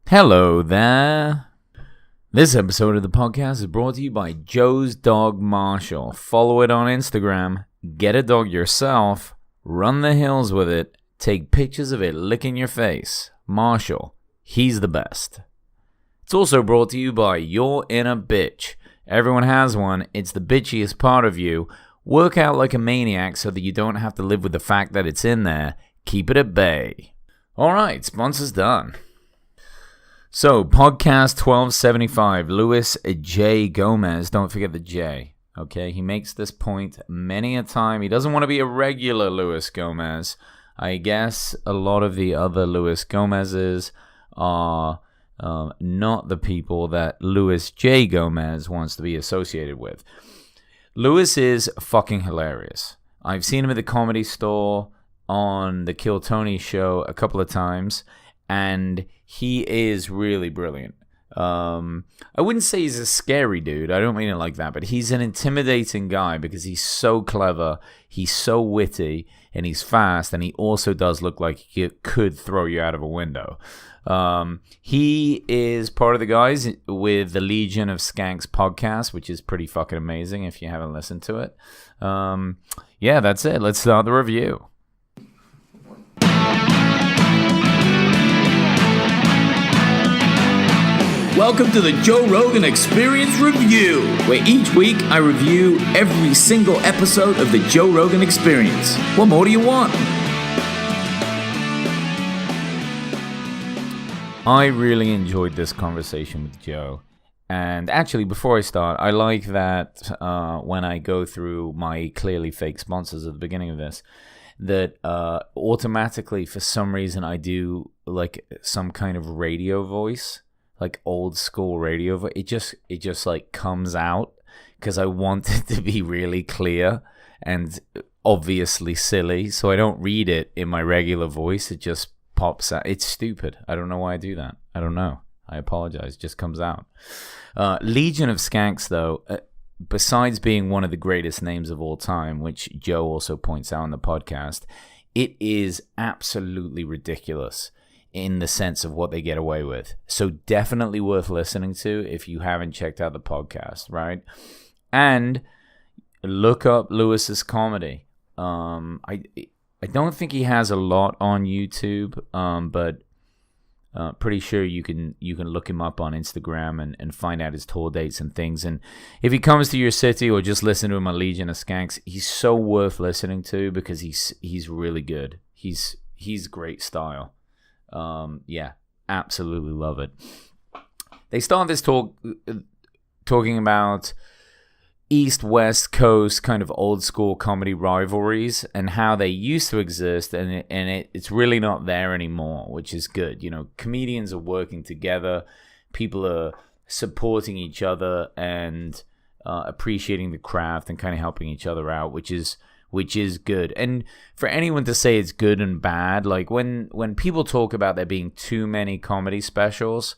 Hello there. This episode of the podcast is brought to you by Joe's Dog Marshall. Follow it on Instagram, get a dog yourself, run the hills with it, take pictures of it licking your face. Marshall, he's the best. It's also brought to you by Your Inner Bitch. Everyone has one. It's the bitchiest part of you. Work out like a maniac so that you don't have to live with the fact that it's in there. Keep it at bay. Alright, sponsors done. So, podcast 1275, Luis J. Gomez. Don't forget the J, okay? He makes this point many a time. He doesn't want to be a regular Luis Gomez. I guess a lot of the other Luis Gomezes are not the people that Luis J. Gomez wants to be associated with. Luis is fucking hilarious. I've seen him at the Comedy Store on the Kill Tony show a couple of times, and he is really brilliant. I wouldn't say he's a scary dude. I don't mean it like that. But he's an intimidating guy because he's so clever, he's so witty, and he's fast. And he also does look like he could throw you out of a window. He is part of the guys with the Legion of Skanks podcast, which is pretty fucking amazing if you haven't listened to it. Yeah, that's it. Let's start the review. Welcome to the Joeroganexperiencereview, where each week I review every single episode of the Joe Rogan Experience. What more do you want? I really enjoyed this conversation with Joe. And actually, before I start, I like that when I go through my clearly fake sponsors at the beginning of this, that automatically, for some reason, I do like some kind of radio voice. Like old school radio, it just like comes out because I want it to be really clear and obviously silly. So I don't read it in my regular voice. It just pops out. It's stupid. I don't know why I do that. I don't know. I apologize. It just comes out. Legion of Skanks, though, besides being one of the greatest names of all time, which Joe also points out in the podcast, it is absolutely ridiculous in the sense of what they get away with. So definitely worth listening to if you haven't checked out the podcast, right? And look up Lewis's comedy. I don't think he has a lot on YouTube, but pretty sure you can look him up on Instagram and find out his tour dates and things. And if he comes to your city or just listen to him on Legion of Skanks, he's so worth listening to because he's really good. He's great style. Yeah, absolutely love it. They start this talking about East-West Coast kind of old school comedy rivalries and how they used to exist, and it's really not there anymore, which is good. You know, comedians are working together, people are supporting each other and appreciating the craft and kind of helping each other out, which is good. And for anyone to say it's good and bad, like when people talk about there being too many comedy specials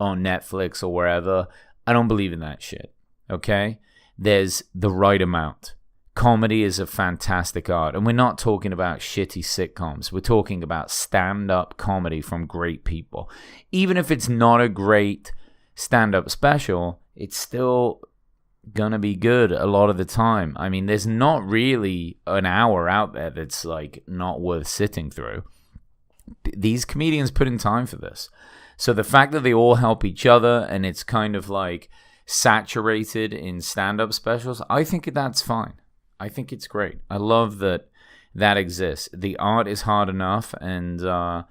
on Netflix or wherever, I don't believe in that shit, okay? There's the right amount. Comedy is a fantastic art, and we're not talking about shitty sitcoms. We're talking about stand-up comedy from great people. Even if it's not a great stand-up special, it's still gonna be good a lot of the time. I mean, there's not really an hour out there that's like not worth sitting through. These comedians put in time for this. So the fact that they all help each other and it's kind of like saturated in stand-up specials, I think that's fine. I think it's great. I love that exists. The art is hard enough, and to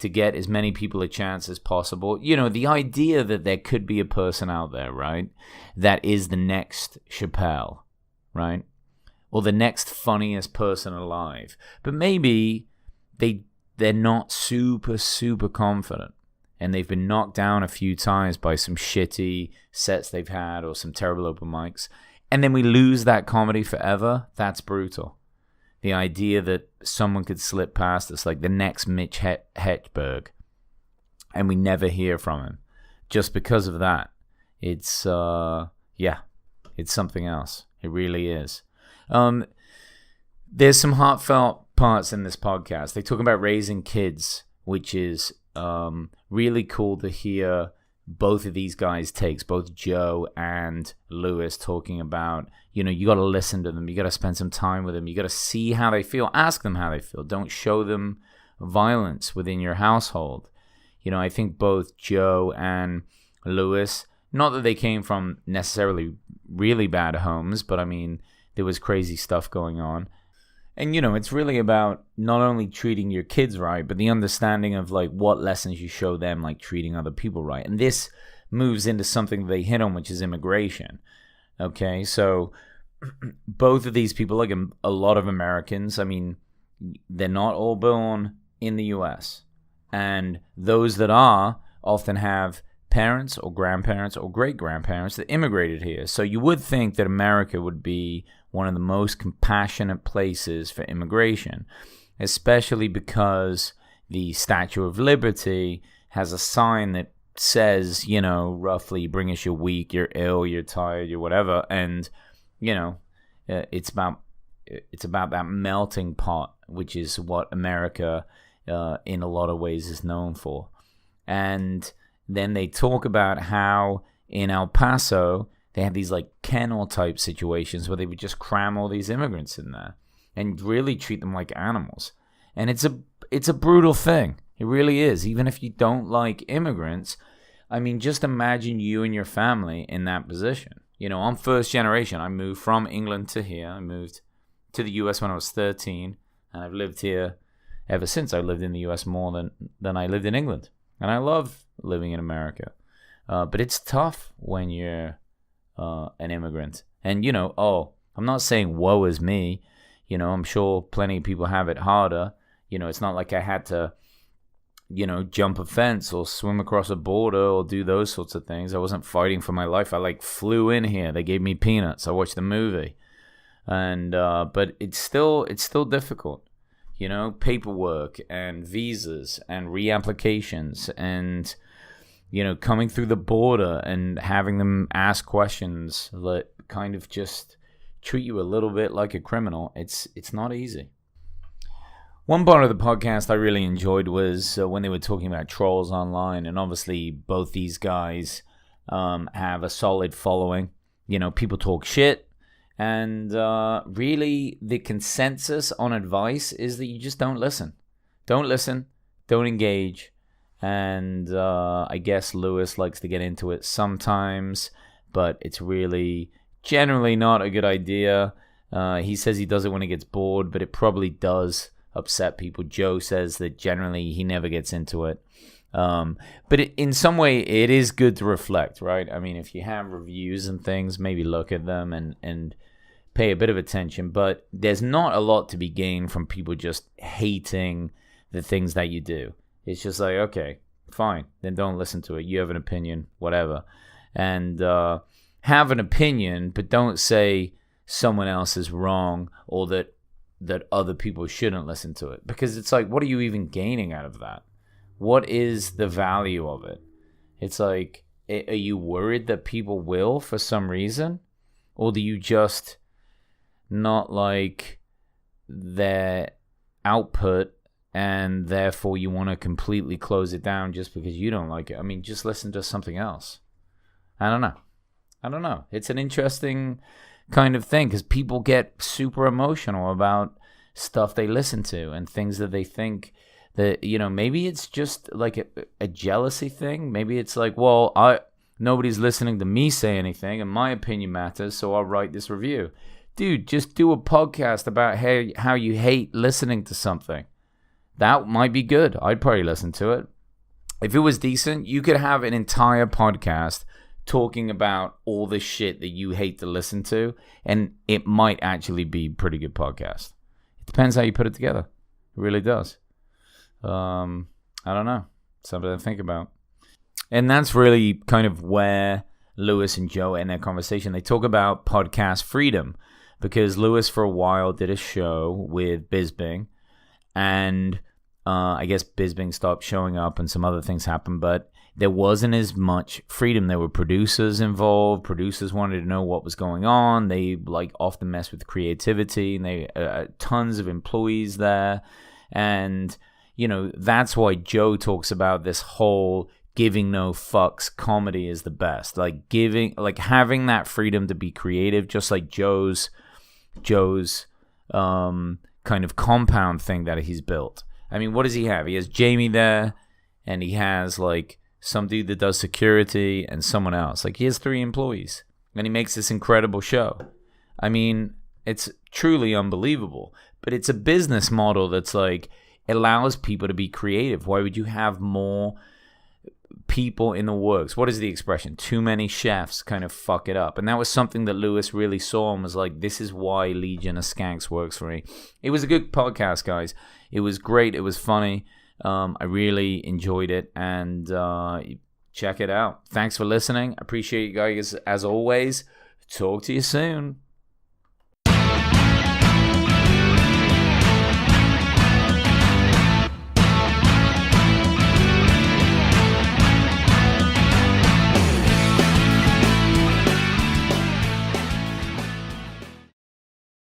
get as many people a chance as possible. You know, the idea that there could be a person out there, right, that is the next Chappelle, right, or the next funniest person alive, but maybe they're not super confident, and they've been knocked down a few times by some shitty sets they've had or some terrible open mics, and then we lose that comedy forever. That's brutal. The idea that someone could slip past us like the next Mitch Hedberg, and we never hear from him just because of that. It's it's something else. It really is. There's some heartfelt parts in this podcast. They talk about raising kids, which is really cool to hear both of these guys' takes, both Joe and Lewis, talking about, you got to listen to them. You got to spend some time with them. You got to see how they feel. Ask them how they feel. Don't show them violence within your household. I think both Joe and Lewis, not that they came from necessarily really bad homes, but I mean, there was crazy stuff going on. And, it's really about not only treating your kids right, but the understanding of, like, what lessons you show them, like treating other people right. And this moves into something they hit on, which is immigration. Okay, so both of these people, like a lot of Americans, I mean, they're not all born in the U.S. And those that are often have parents or grandparents or great-grandparents that immigrated here. So you would think that America would be one of the most compassionate places for immigration, especially because the Statue of Liberty has a sign that says, roughly, bring us your weak, you're ill, you're tired, you're whatever. And, it's about that melting pot, which is what America, in a lot of ways, is known for. And then they talk about how in El Paso, they had these like kennel type situations where they would just cram all these immigrants in there and really treat them like animals. And it's a brutal thing. It really is. Even if you don't like immigrants, I mean, just imagine you and your family in that position. I'm first generation. I moved from England to here. I moved to the US when I was 13, and I've lived here ever since. I lived in the US more than I lived in England. And I love living in America. But it's tough when you're an immigrant. And, I'm not saying woe is me. I'm sure plenty of people have it harder. It's not like I had to, jump a fence or swim across a border or do those sorts of things. I wasn't fighting for my life. I flew in here. They gave me peanuts. I watched the movie. And, but it's still difficult. Paperwork and visas and reapplications and, coming through the border and having them ask questions that kind of just treat you a little bit like a criminal. It's not easy. One part of the podcast I really enjoyed was when they were talking about trolls online, and obviously both these guys have a solid following. People talk shit. And really, the consensus on advice is that you just don't listen. Don't listen. Don't engage. And I guess Lewis likes to get into it sometimes, but it's really generally not a good idea. He says he does it when he gets bored, but it probably does upset people. Joe says that generally he never gets into it. But in some way, it is good to reflect, right? I mean, if you have reviews and things, maybe look at them and pay a bit of attention. But there's not a lot to be gained from people just hating the things that you do. It's just like, okay, fine, then don't listen to it. You have an opinion, whatever. And have an opinion, but don't say someone else is wrong or that other people shouldn't listen to it. Because it's like, what are you even gaining out of that? What is the value of it? It's like, are you worried that people will for some reason? Or do you just not like their output and therefore you want to completely close it down just because you don't like it? I mean, just listen to something else. I don't know. It's an interesting kind of thing because people get super emotional about stuff they listen to and things that they think that, maybe it's just like a jealousy thing. Maybe it's like, well, nobody's listening to me say anything and my opinion matters, so I'll write this review. Dude, just do a podcast about how you hate listening to something. That might be good. I'd probably listen to it. If it was decent, you could have an entire podcast talking about all the shit that you hate to listen to, and it might actually be a pretty good podcast. It depends how you put it together. It really does. I don't know. Something to think about. And that's really kind of where Lewis and Joe end their conversation. They talk about podcast freedom because Lewis for a while did a show with Bisbing, and I guess Bisbing stopped showing up and some other things happened, but there wasn't as much freedom. There were producers involved. Producers wanted to know what was going on. They often mess with creativity, and they tons of employees there. And that's why Joe talks about this whole giving no fucks comedy is the best. Like having that freedom to be creative, just like Joe's kind of compound thing that he's built. I mean, what does he have? He has Jamie there, and he has like some dude that does security and someone else. Like he has 3 employees, and he makes this incredible show. I mean, it's truly unbelievable. But it's a business model that's like allows people to be creative. Why would you have more people in the works? What is the expression? Too many chefs kind of fuck it up. And that was something that Lewis really saw and was like, this is why Legion of Skanks works for me. It was a good podcast, guys. It was great. It was funny. I really enjoyed it. And check it out. Thanks for listening. Appreciate you guys as always. Talk to you soon.